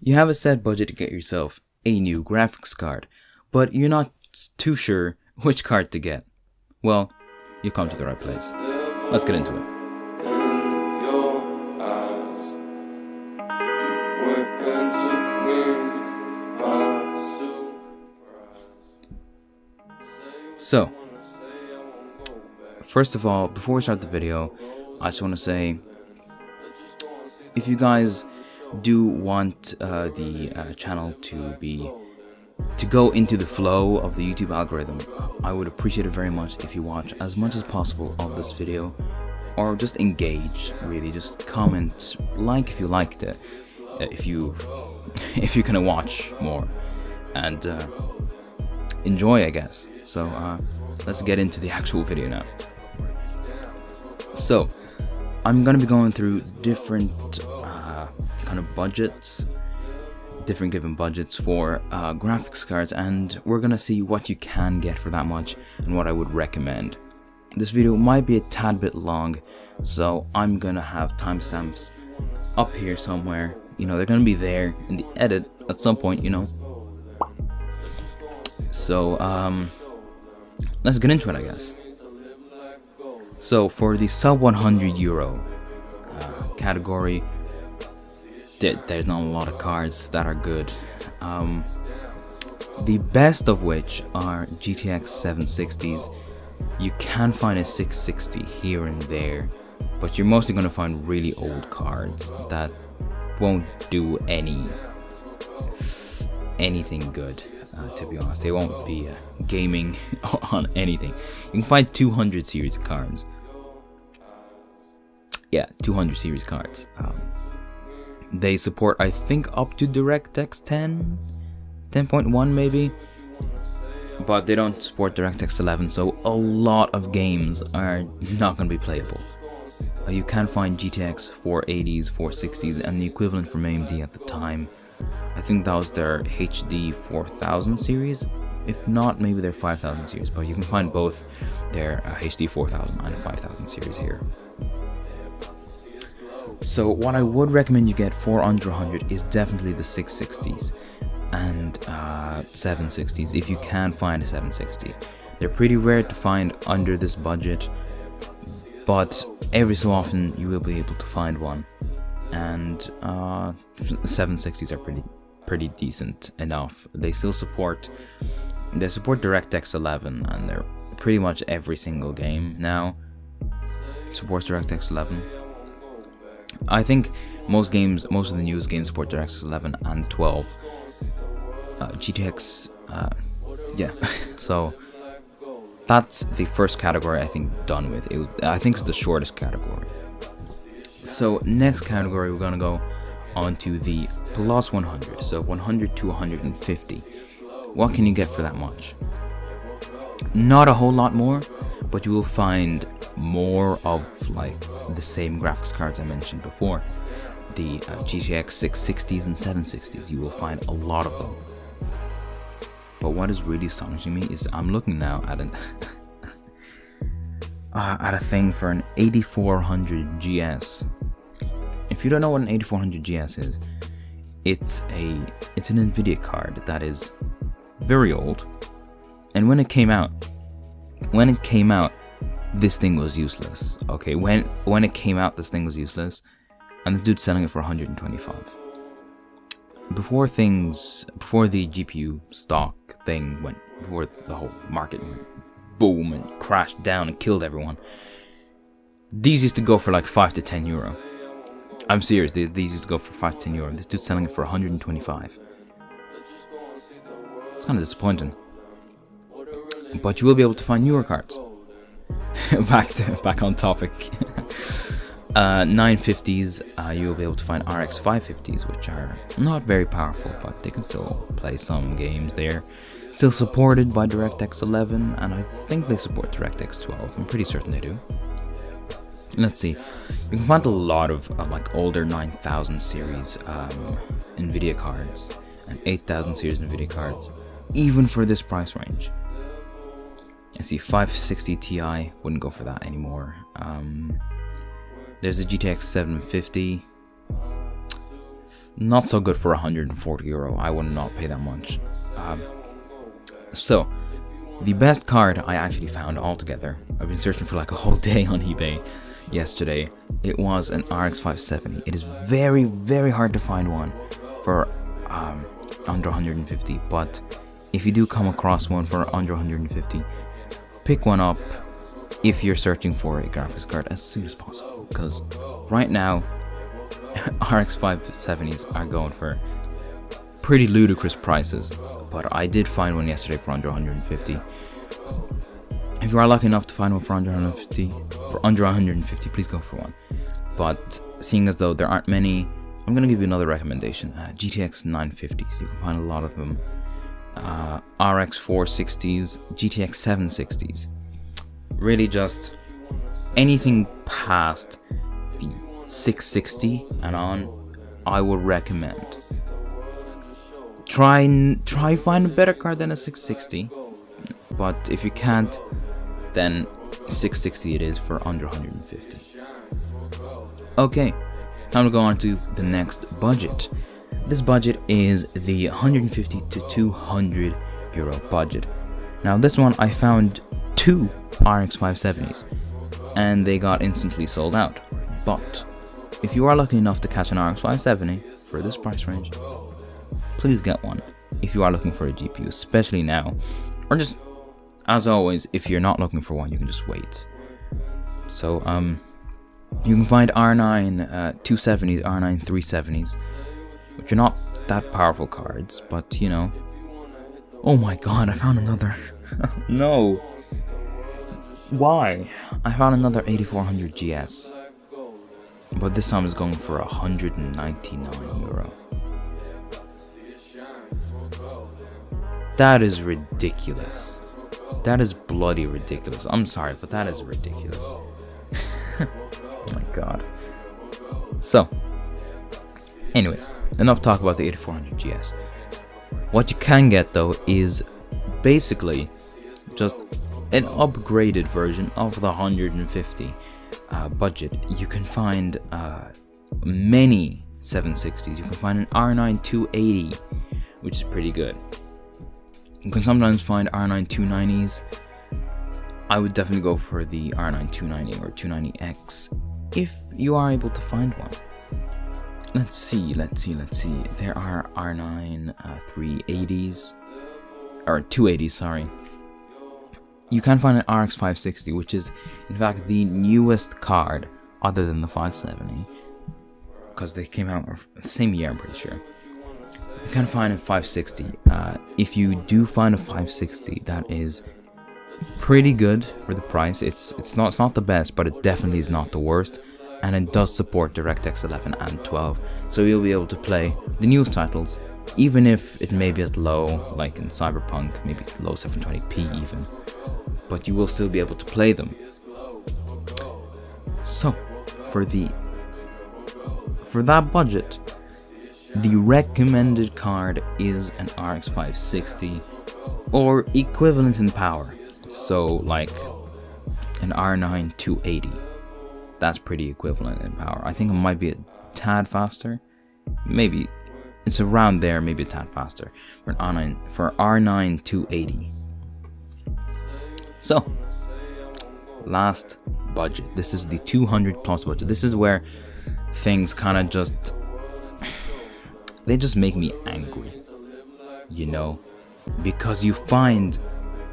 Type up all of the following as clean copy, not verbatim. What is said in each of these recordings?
You have a set budget to get yourself a new graphics card, but you're not too sure which card to get. Well, you come to the right place. Let's get into it. So, first of all, before we start the video, I just want to say, if you guys do want the channel to go into the flow of the YouTube algorithm, I would appreciate it very much if you watch as much as possible of this video, or just engage. Really, just comment, like if you liked it, if you're gonna watch more, and enjoy, I guess. So let's get into the actual video now. So I'm gonna be going through different kind of budgets, different given budgets for graphics cards, and we're gonna see what you can get for that much and what I would recommend. This video might be a tad bit long, so I'm gonna have timestamps up here somewhere. You know, they're gonna be there in the edit at some point, you know. So let's get into it, I guess. So for the sub 100 euro category, there's not a lot of cards that are good. The best of which are GTX 760s. You can find a 660 here and there, but you're mostly going to find really old cards that won't do anything good. To be honest, they won't be gaming on anything. You can find 200 series cards. Yeah, 200 series cards. They support, I think, up to DirectX 10, 10.1 maybe, but they don't support DirectX 11, so a lot of games are not going to be playable. You can find GTX 480s, 460s, and the equivalent from AMD at the time. I think that was their HD 4000 series. If not, maybe their 5000 series, but you can find both their HD 4000 and 5000 series here. So what I would recommend you get for under 100 is definitely the 660s and 760s, if you can find a 760. They're pretty rare to find under this budget, but every so often you will be able to find one. And 760s are pretty decent enough. They support DirectX 11, and they're pretty much every single game now supports DirectX 11. I think most of the newest games support DirectX 11 and 12. GTX, yeah. So that's the first category I think done with. I think it's the shortest category. So next category, we're gonna go on to the plus 100. So 100 to 150. What can you get for that much? Not a whole lot more, but you will find more of like the same graphics cards I mentioned before. The GTX 660s and 760s, you will find a lot of them. But what is really astonishing me is I'm looking now at at a thing for an 8400 GS. If you don't know what an 8400 GS is, it's an Nvidia card that is very old. And when it came out, this thing was useless. Okay, when it came out, this thing was useless, and this dude's selling it for 125. Before the GPU stock thing went, before the whole market went boom and crashed down and killed everyone, these used to go for like 5 to 10 euro. I'm serious, these used to go for 5 to 10 euro. This dude's selling it for 125. It's kind of disappointing. But you will be able to find newer cards. back on topic. 950s, you will be able to find RX 550s, which are not very powerful, but they can still play some games there. Still supported by DirectX 11, and I think they support DirectX 12. I'm pretty certain they do. Let's see. You can find a lot of like older 9000 series Nvidia cards and 8000 series Nvidia cards, even for this price range. I see 560 Ti, wouldn't go for that anymore. There's a GTX 750. Not so good for €140. I would not pay that much. So, the best card I actually found altogether, I've been searching for like a whole day on eBay yesterday, it was an RX 570. It is very, very hard to find one for under 150, but if you do come across one for under 150, pick one up if you're searching for a graphics card as soon as possible, because right now RX 570s are going for pretty ludicrous prices, but I did find one yesterday for under 150. If you are lucky enough to find one for under 150, please go for one. But seeing as though there aren't many, I'm going to give you another recommendation. GTX 950s, you can find a lot of them. RX 460s, GTX 760s. Really just anything past the 660 and on, I would recommend. Try find a better card than a 660, but if you can't, then 660 it is for under 150. Okay, time to go on to the next budget. This budget is the 150 to 200 euro budget. Now this one I found two RX 570s and they got instantly sold out. But if you are lucky enough to catch an RX 570 for this price range, please get one if you are looking for a GPU, especially now. Or just, as always, if you're not looking for one, you can just wait. So, you can find R9 270s, R9 370s, which are not that powerful cards, but you know. Oh my god, I found another. No. Why? I found another 8400 GS. But this time it's going for 199 euro. That is ridiculous. That is bloody ridiculous. I'm sorry, but that is ridiculous. Oh my god. So, anyways, enough talk about the 8400 GS. What you can get though is basically just an upgraded version of the 150 budget. You can find many 760s. You can find an R9 280, which is pretty good. You can sometimes find R9 290s. I would definitely go for the R9 290 or 290X if you are able to find one. Let's see. There are R9 380s, or 280s, sorry. You can find an RX 560, which is in fact the newest card other than the 570, because they came out the same year, I'm pretty sure. You can find a 560. If you do find a 560, that is pretty good for the price. It's not the best, but it definitely is not the worst, and it does support DirectX 11 and 12, so you'll be able to play the newest titles, even if it may be at low, like in Cyberpunk, maybe low 720p even, but you will still be able to play them. So, for that budget, the recommended card is an RX 560 or equivalent in power. So like an R9 280. That's pretty equivalent in power. I think it might be a tad faster. Maybe it's around there, maybe a tad faster for an R9 280. So, last budget. This is the 200 plus budget. This is where things kind of just they just make me angry, you know, because you find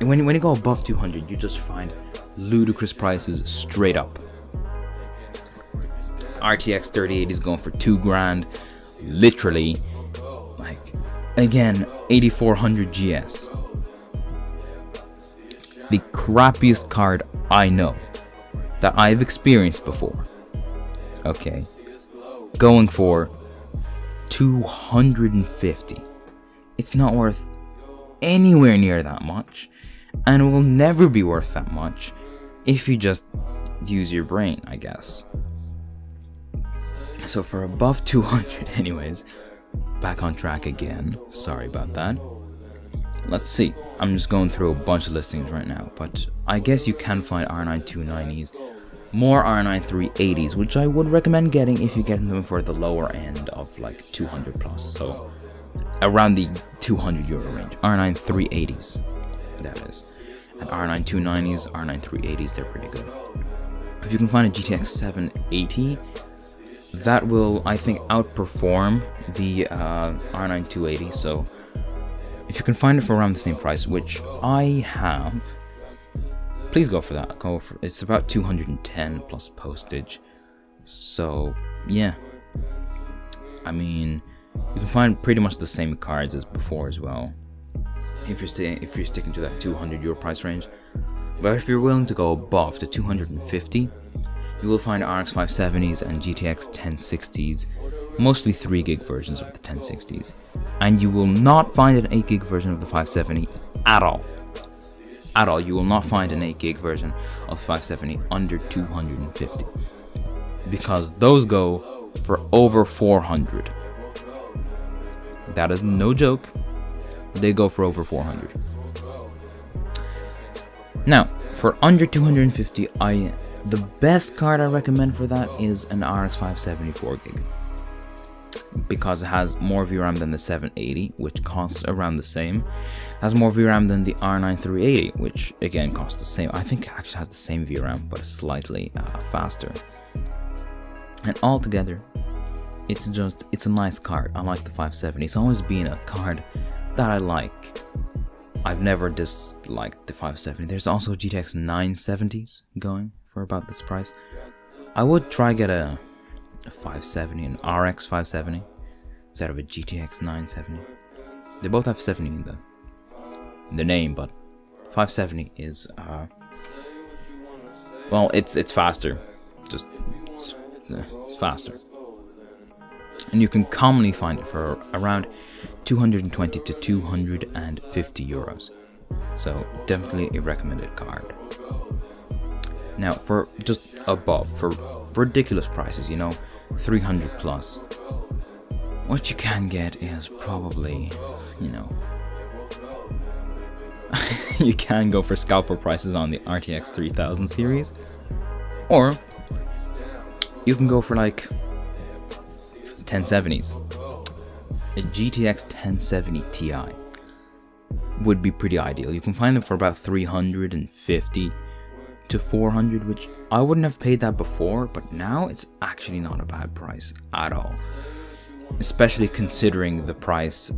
when you go above 200, you just find ludicrous prices straight up. RTX 3080 is going for $2,000, literally. Like, again, 8400 GS, the crappiest card I know that I've experienced before. Okay, going for 250. It's not worth anywhere near that much, and it will never be worth that much if you just use your brain, I guess. So for above 200, anyways, back on track again. Sorry about that. Let's see. I'm just going through a bunch of listings right now, but I guess you can find R9 290s more R9 380s, which I would recommend getting if you get them for the lower end of like 200 plus, so around the 200 euro range. R9 380s, that is. And R9 290s, R9 380s, they're pretty good. If you can find a GTX 780, that will, I think, outperform the R9 280. So if you can find it for around the same price, which I have, please go for that. Go for it's about 210 plus postage. So yeah, I mean, you can find pretty much the same cards as before as well, if you're sticking to that 200 euro price range. But if you're willing to go above the 250, you will find RX 570s and GTX 1060s, mostly 3 gig versions of the 1060s, and you will not find an 8 gig version of the 570 at all. At all, you will not find an 8 gig version of 570 under 250, because those go for over 400. That is no joke. They go for over 400. Now, for under 250, the best card I recommend for that is an RX 570 4 gig, because it has more VRAM than the 780, which costs around the same. It has more VRAM than the R9 380, which again costs the same. I think it actually has the same VRAM, but slightly faster. And altogether, it's a nice card. I like the 570. It's always been a card that I like. I've never disliked the 570. There's also GTX 970s going for about this price. I would try get a 570, an RX 570 instead of a GTX 970. They both have 70 in the name, but 570 is well, it's faster. It's faster. And you can commonly find it for around 220 to 250 euros. So definitely a recommended card. Now for just above, for ridiculous prices, 300 plus, what you can get is probably, you can go for scalper prices on the RTX 3000 series, or you can go for like 1070s. A GTX 1070 Ti would be pretty ideal. You can find them for about 350 to 400, which I wouldn't have paid that before, but now it's actually not a bad price at all, especially considering the price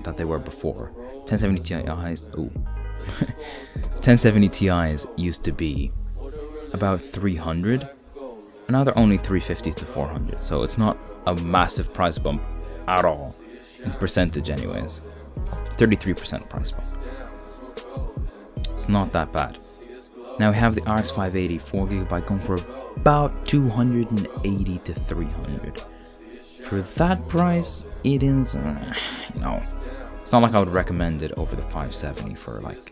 that they were before. 1070 Ti's, 1070 Ti's used to be about 300, and now they're only 350 to 400, so it's not a massive price bump at all, in percentage anyways. 33% price bump. It's not that bad. Now we have the RX 580 4GB going for about 280 to 300. For that price, it is, it's not like I would recommend it over the 570 for like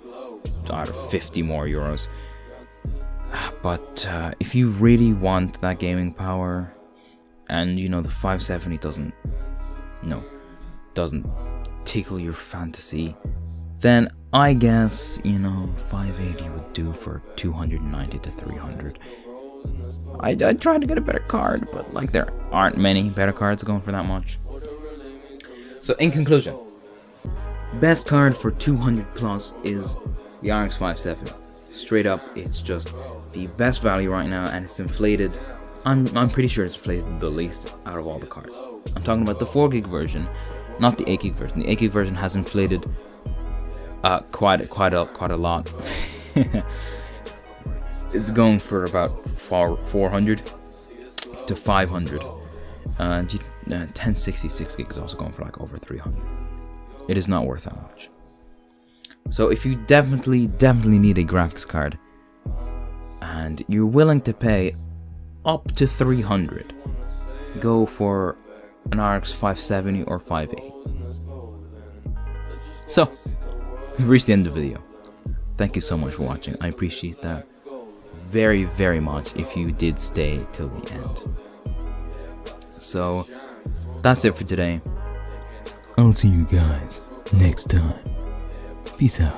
out of 50 more euros. But if you really want that gaming power, and the 570 doesn't tickle your fantasy, then I guess 580 would do for 290 to 300. I tried to get a better card, but like there aren't many better cards going for that much. So in conclusion, best card for 200 plus is the RX 570. Straight up, it's just the best value right now, and it's inflated. I'm pretty sure it's inflated the least out of all the cards. I'm talking about the 4 gig version, not the 8 gig version. The 8 gig version has inflated quite a lot. It's going for about 400 to 500. 1066 gig is also going for like over 300. It is not worth that much. So if you definitely need a graphics card and you're willing to pay up to 300, go for an RX 570 or 580. So we've reached the end of the video. Thank you so much for watching. I appreciate that very, very much if you did stay till the end. So that's it for today. I'll see you guys next time. Peace out.